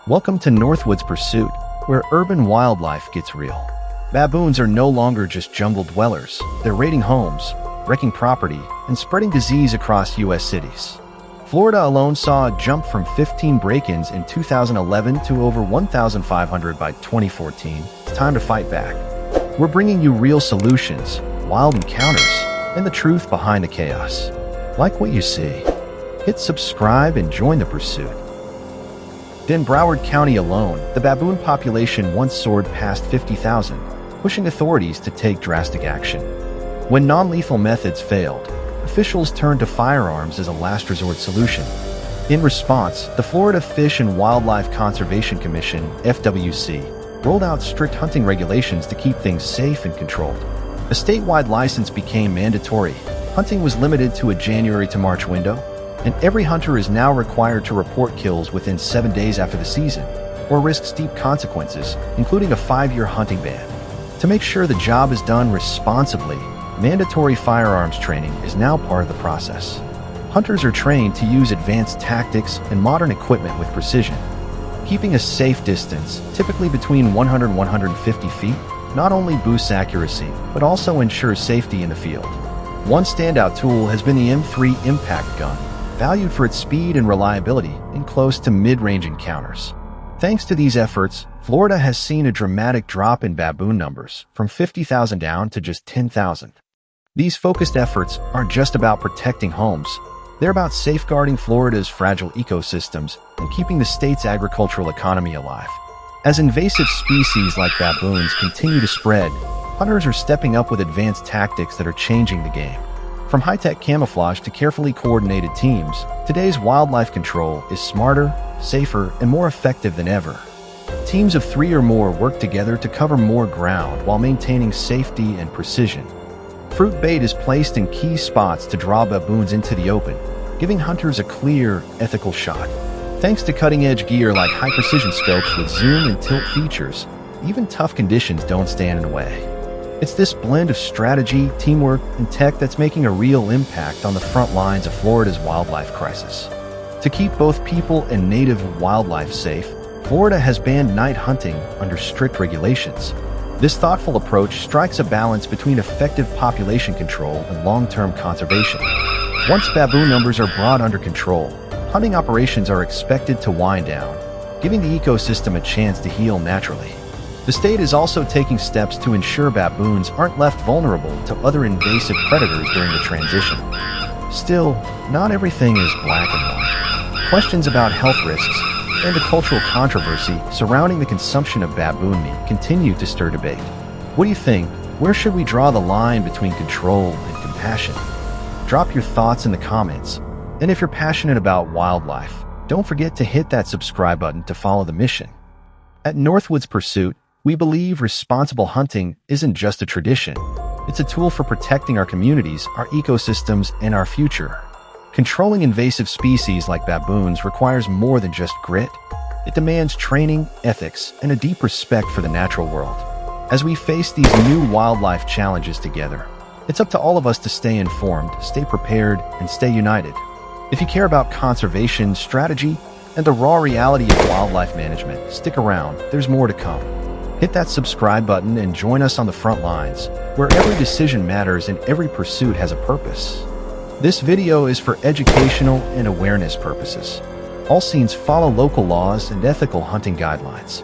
Welcome to Northwoods Pursuit, where urban wildlife gets real. Baboons are no longer just jungle dwellers. They're raiding homes, wrecking property, and spreading disease across U.S. cities. Florida alone saw a jump from 15 break-ins in 2011 to over 1,500 by 2014. It's time to fight back. We're bringing you real solutions, wild encounters, and the truth behind the chaos. Like what you see? Hit subscribe and join the pursuit. In Broward County alone, the baboon population once soared past 50,000, pushing authorities to take drastic action. When non-lethal methods failed, officials turned to firearms as a last resort solution. In response, the Florida Fish and Wildlife Conservation Commission, FWC, rolled out strict hunting regulations to keep things safe and controlled. A statewide license became mandatory. Hunting was limited to a January to March window, and every hunter is now required to report kills within 7 days after the season, or risk steep consequences, including a 5-year hunting ban. To make sure the job is done responsibly, mandatory firearms training is now part of the process. Hunters are trained to use advanced tactics and modern equipment with precision. Keeping a safe distance, typically between 100 and 150 feet, not only boosts accuracy, but also ensures safety in the field. One standout tool has been the M3 impact gun, valued for its speed and reliability in close to mid-range encounters. Thanks to these efforts, Florida has seen a dramatic drop in baboon numbers, from 50,000 down to just 10,000. These focused efforts aren't just about protecting homes. They're about safeguarding Florida's fragile ecosystems and keeping the state's agricultural economy alive. As invasive species like baboons continue to spread, hunters are stepping up with advanced tactics that are changing the game. From high-tech camouflage to carefully coordinated teams, today's wildlife control is smarter, safer, and more effective than ever. Teams of 3 or more work together to cover more ground while maintaining safety and precision. Fruit bait is placed in key spots to draw baboons into the open, giving hunters a clear, ethical shot. Thanks to cutting-edge gear like high-precision scopes with zoom and tilt features, even tough conditions don't stand in the way. It's this blend of strategy, teamwork, and tech that's making a real impact on the front lines of Florida's wildlife crisis. To keep both people and native wildlife safe, Florida has banned night hunting under strict regulations. This thoughtful approach strikes a balance between effective population control and long-term conservation. Once baboon numbers are brought under control, hunting operations are expected to wind down, giving the ecosystem a chance to heal naturally. The state is also taking steps to ensure baboons aren't left vulnerable to other invasive predators during the transition. Still, not everything is black and white. Questions about health risks and the cultural controversy surrounding the consumption of baboon meat continue to stir debate. What do you think? Where should we draw the line between control and compassion? Drop your thoughts in the comments. And if you're passionate about wildlife, don't forget to hit that subscribe button to follow the mission. At Northwoods Pursuit, we believe responsible hunting isn't just a tradition. It's a tool for protecting our communities, our ecosystems, and our future. Controlling invasive species like baboons requires more than just grit. It demands training, ethics, and a deep respect for the natural world. As we face these new wildlife challenges together, it's up to all of us to stay informed, stay prepared, and stay united. If you care about conservation, strategy, and the raw reality of wildlife management, stick around. There's more to come. Hit that subscribe button and join us on the front lines, where every decision matters and every pursuit has a purpose. This video is for educational and awareness purposes. All scenes follow local laws and ethical hunting guidelines.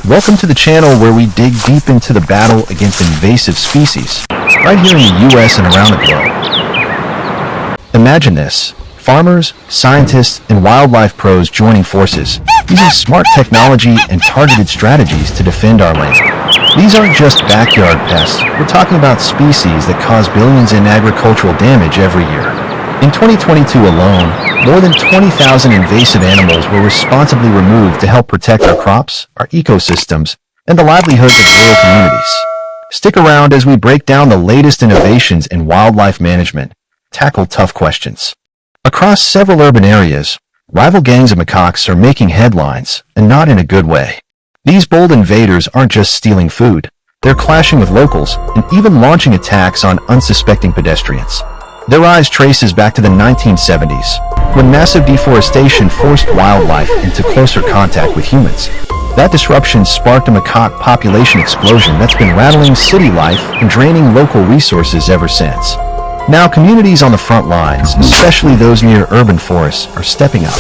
Welcome to the channel where we dig deep into the battle against invasive species, right here in the US and around the globe. Imagine this: farmers, scientists, and wildlife pros joining forces, using smart technology and targeted strategies to defend our land. These aren't just backyard pests, we're talking about species that cause billions in agricultural damage every year. In 2022 alone, more than 20,000 invasive animals were responsibly removed to help protect our crops, our ecosystems, and the livelihoods of rural communities. Stick around as we break down the latest innovations in wildlife management, tackle tough questions. Across several urban areas, rival gangs of macaques are making headlines, and not in a good way. These bold invaders aren't just stealing food, they're clashing with locals and even launching attacks on unsuspecting pedestrians. Their rise traces back to the 1970s, when massive deforestation forced wildlife into closer contact with humans. That disruption sparked a macaque population explosion that's been rattling city life and draining local resources ever since. Now, communities on the front lines, especially those near urban forests, are stepping up.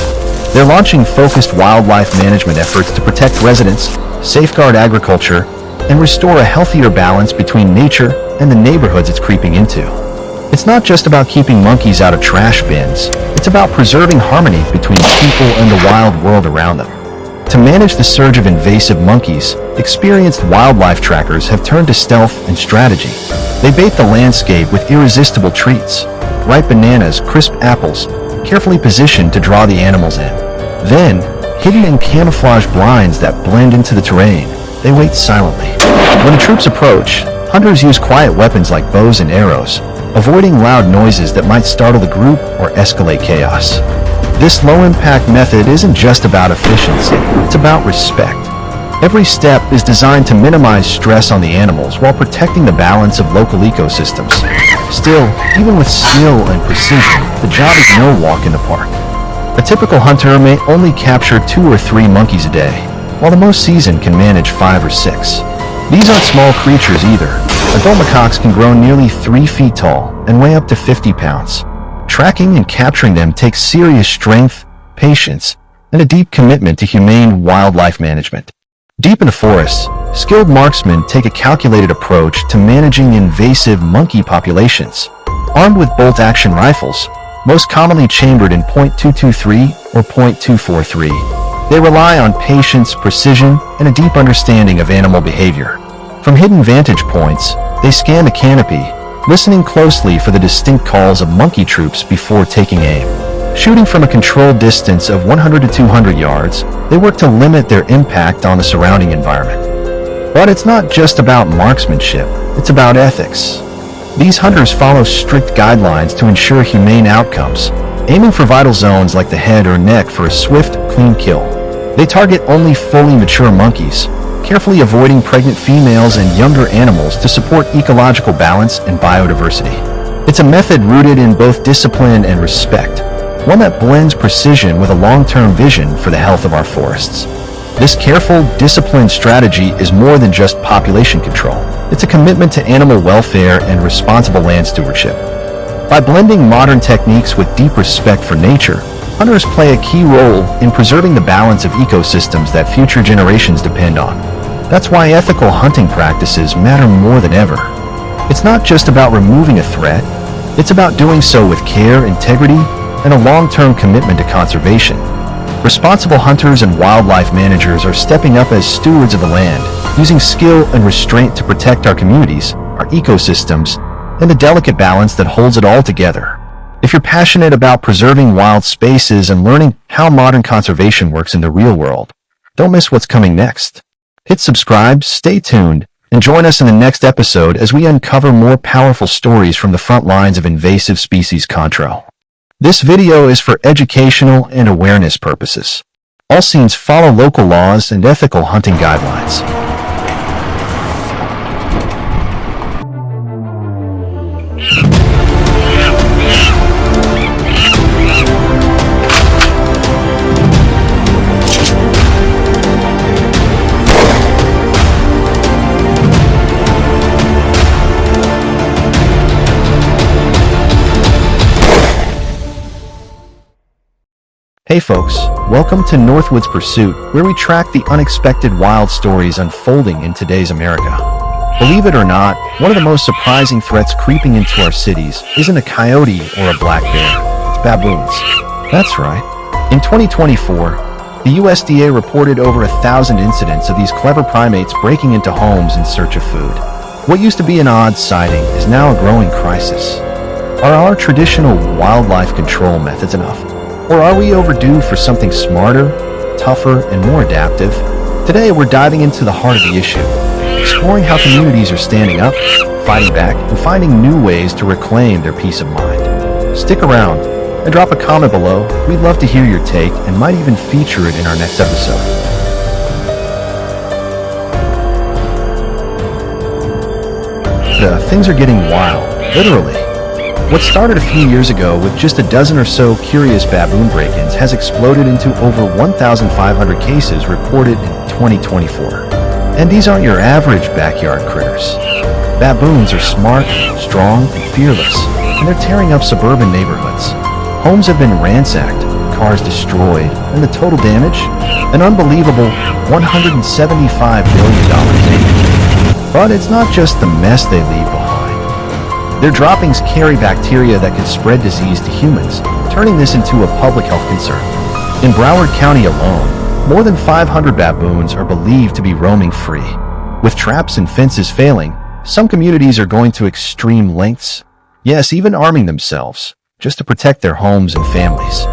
They're launching focused wildlife management efforts to protect residents, safeguard agriculture, and restore a healthier balance between nature and the neighborhoods it's creeping into. It's not just about keeping monkeys out of trash bins, it's about preserving harmony between people and the wild world around them. To manage the surge of invasive monkeys, experienced wildlife trackers have turned to stealth and strategy. They bait the landscape with irresistible treats, ripe bananas, crisp apples, carefully positioned to draw the animals in. Then, hidden in camouflage blinds that blend into the terrain, they wait silently. When the troops approach, hunters use quiet weapons like bows and arrows, avoiding loud noises that might startle the group or escalate chaos. This low-impact method isn't just about efficiency, it's about respect. Every step is designed to minimize stress on the animals while protecting the balance of local ecosystems. Still, even with skill and precision, the job is no walk in the park. A typical hunter may only capture 2 or 3 monkeys a day, while the most seasoned can manage 5 or 6. These aren't small creatures either. Adult macaques can grow nearly 3 feet tall and weigh up to 50 pounds. Tracking and capturing them takes serious strength, patience, and a deep commitment to humane wildlife management. Deep in the forests, skilled marksmen take a calculated approach to managing invasive monkey populations. Armed with bolt-action rifles, most commonly chambered in .223 or .243, they rely on patience, precision, and a deep understanding of animal behavior. From hidden vantage points, they scan the canopy, listening closely for the distinct calls of monkey troops before taking aim. Shooting from a controlled distance of 100 to 200 yards, they work to limit their impact on the surrounding environment. But it's not just about marksmanship, it's about ethics. These hunters follow strict guidelines to ensure humane outcomes, aiming for vital zones like the head or neck for a swift, clean kill. They target only fully mature monkeys, carefully avoiding pregnant females and younger animals to support ecological balance and biodiversity. It's a method rooted in both discipline and respect, one that blends precision with a long-term vision for the health of our forests. This careful, disciplined strategy is more than just population control. It's a commitment to animal welfare and responsible land stewardship. By blending modern techniques with deep respect for nature, hunters play a key role in preserving the balance of ecosystems that future generations depend on. That's why ethical hunting practices matter more than ever. It's not just about removing a threat, it's about doing so with care, integrity, and a long-term commitment to conservation. Responsible hunters and wildlife managers are stepping up as stewards of the land, using skill and restraint to protect our communities, our ecosystems, and the delicate balance that holds it all together. If you're passionate about preserving wild spaces and learning how modern conservation works in the real world, don't miss what's coming next. Hit subscribe, stay tuned, and join us in the next episode as we uncover more powerful stories from the front lines of invasive species control. This video is for educational and awareness purposes. All scenes follow local laws and ethical hunting guidelines. Hey folks, welcome to Northwoods Pursuit, where we track the unexpected wild stories unfolding in today's America. Believe it or not, one of the most surprising threats creeping into our cities isn't a coyote or a black bear, it's baboons. That's right. In 2024, the USDA reported over 1,000 incidents of these clever primates breaking into homes in search of food. What used to be an odd sighting is now a growing crisis. Are our traditional wildlife control methods enough? Or are we overdue for something smarter, tougher, and more adaptive? Today, we're diving into the heart of the issue, exploring how communities are standing up, fighting back, and finding new ways to reclaim their peace of mind. Stick around and drop a comment below. We'd love to hear your take and might even feature it in our next episode. Things are getting wild, literally. What started a few years ago with just a dozen or so curious baboon break-ins has exploded into over 1,500 cases reported in 2024. And these aren't your average backyard critters. Baboons are smart, strong, and fearless, and they're tearing up suburban neighborhoods. Homes have been ransacked, cars destroyed, and the total damage? An unbelievable $175 billion. But it's not just the mess they leave behind. Their droppings carry bacteria that could spread disease to humans, turning this into a public health concern. In Broward County alone, more than 500 baboons are believed to be roaming free. With traps and fences failing, some communities are going to extreme lengths, yes, even arming themselves, just to protect their homes and families.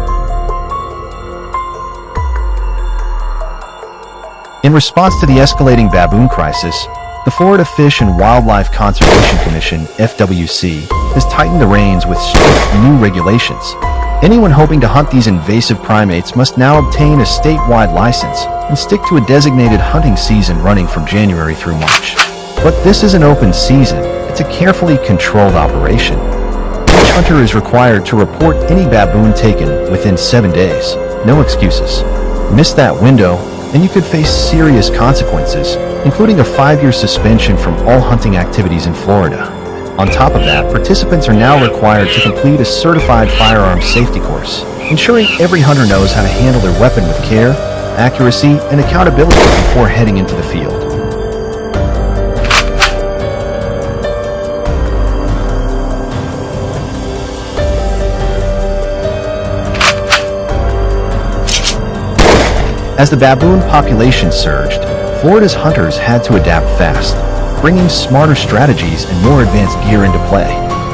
In response to the escalating baboon crisis, the Florida Fish and Wildlife Conservation Commission, FWC, has tightened the reins with strict new regulations. Anyone hoping to hunt these invasive primates must now obtain a statewide license and stick to a designated hunting season running from January through March. But this is an open season. It's a carefully controlled operation. Each hunter is required to report any baboon taken within 7 days. No excuses. Miss that window, and you could face serious consequences, including a 5-year suspension from all hunting activities in Florida. On top of that, participants are now required to complete a certified firearms safety course, ensuring every hunter knows how to handle their weapon with care, accuracy, and accountability before heading into the field. As the baboon population surged, Florida's hunters had to adapt fast, bringing smarter strategies and more advanced gear into play.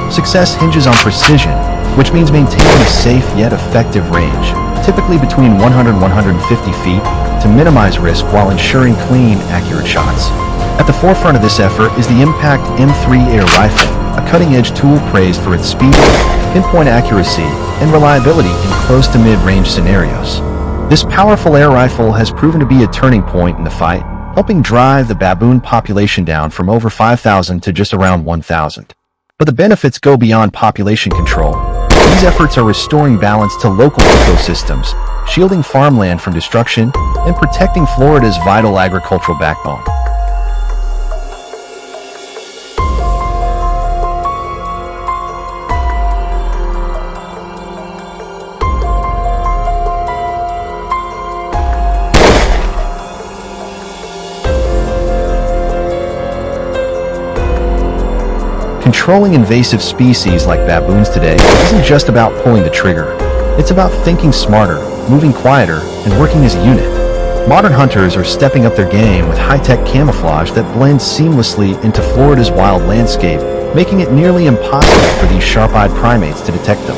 Success hinges on precision, which means maintaining a safe yet effective range, typically between 100 and 150 feet, to minimize risk while ensuring clean, accurate shots. At the forefront of this effort is the Impact M3 air rifle, a cutting-edge tool praised for its speed, pinpoint accuracy, and reliability in close to mid-range scenarios. This powerful air rifle has proven to be a turning point in the fight, helping drive the baboon population down from over 5,000 to just around 1,000. But the benefits go beyond population control. These efforts are restoring balance to local ecosystems, shielding farmland from destruction, and protecting Florida's vital agricultural backbone. Controlling invasive species like baboons today isn't just about pulling the trigger. It's about thinking smarter, moving quieter, and working as a unit. Modern hunters are stepping up their game with high-tech camouflage that blends seamlessly into Florida's wild landscape, making it nearly impossible for these sharp-eyed primates to detect them.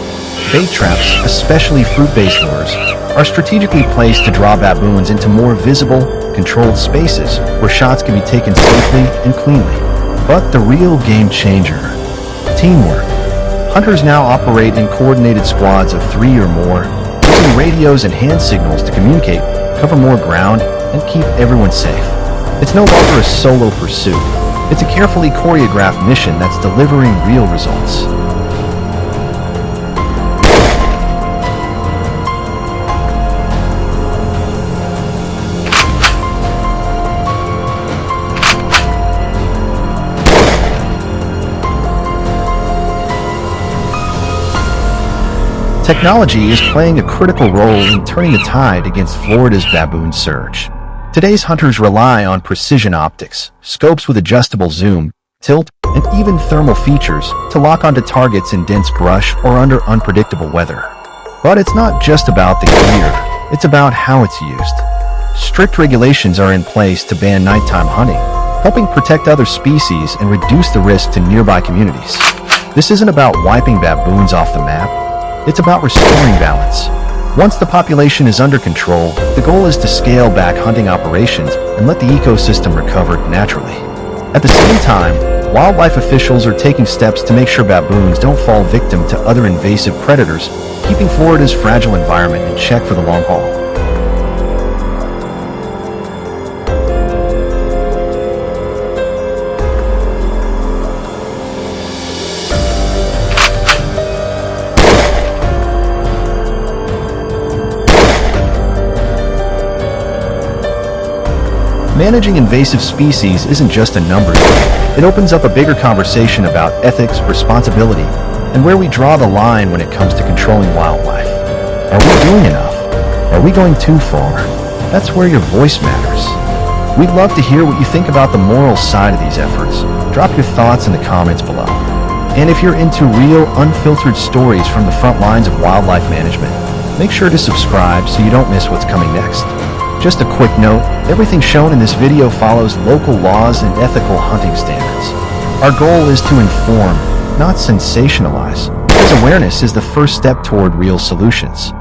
Bait traps, especially fruit-based lures, are strategically placed to draw baboons into more visible, controlled spaces where shots can be taken safely and cleanly. But the real game changer, teamwork. Hunters now operate in coordinated squads of 3 or more, using radios and hand signals to communicate, cover more ground, and keep everyone safe. It's no longer a solo pursuit. It's a carefully choreographed mission that's delivering real results. Technology is playing a critical role in turning the tide against Florida's baboon surge. Today's hunters rely on precision optics, scopes with adjustable zoom, tilt, and even thermal features to lock onto targets in dense brush or under unpredictable weather. But it's not just about the gear, it's about how it's used. Strict regulations are in place to ban nighttime hunting, helping protect other species and reduce the risk to nearby communities. This isn't about wiping baboons off the map. It's about restoring balance. Once the population is under control, the goal is to scale back hunting operations and let the ecosystem recover naturally. At the same time, wildlife officials are taking steps to make sure baboons don't fall victim to other invasive predators, keeping Florida's fragile environment in check for the long haul. Managing invasive species isn't just a numbers game. It opens up a bigger conversation about ethics, responsibility, and where we draw the line when it comes to controlling wildlife. Are we doing enough? Are we going too far? That's where your voice matters. We'd love to hear what you think about the moral side of these efforts. Drop your thoughts in the comments below. And if you're into real, unfiltered stories from the front lines of wildlife management, make sure to subscribe so you don't miss what's coming next. Just a quick note, everything shown in this video follows local laws and ethical hunting standards. Our goal is to inform, not sensationalize, because awareness is the first step toward real solutions.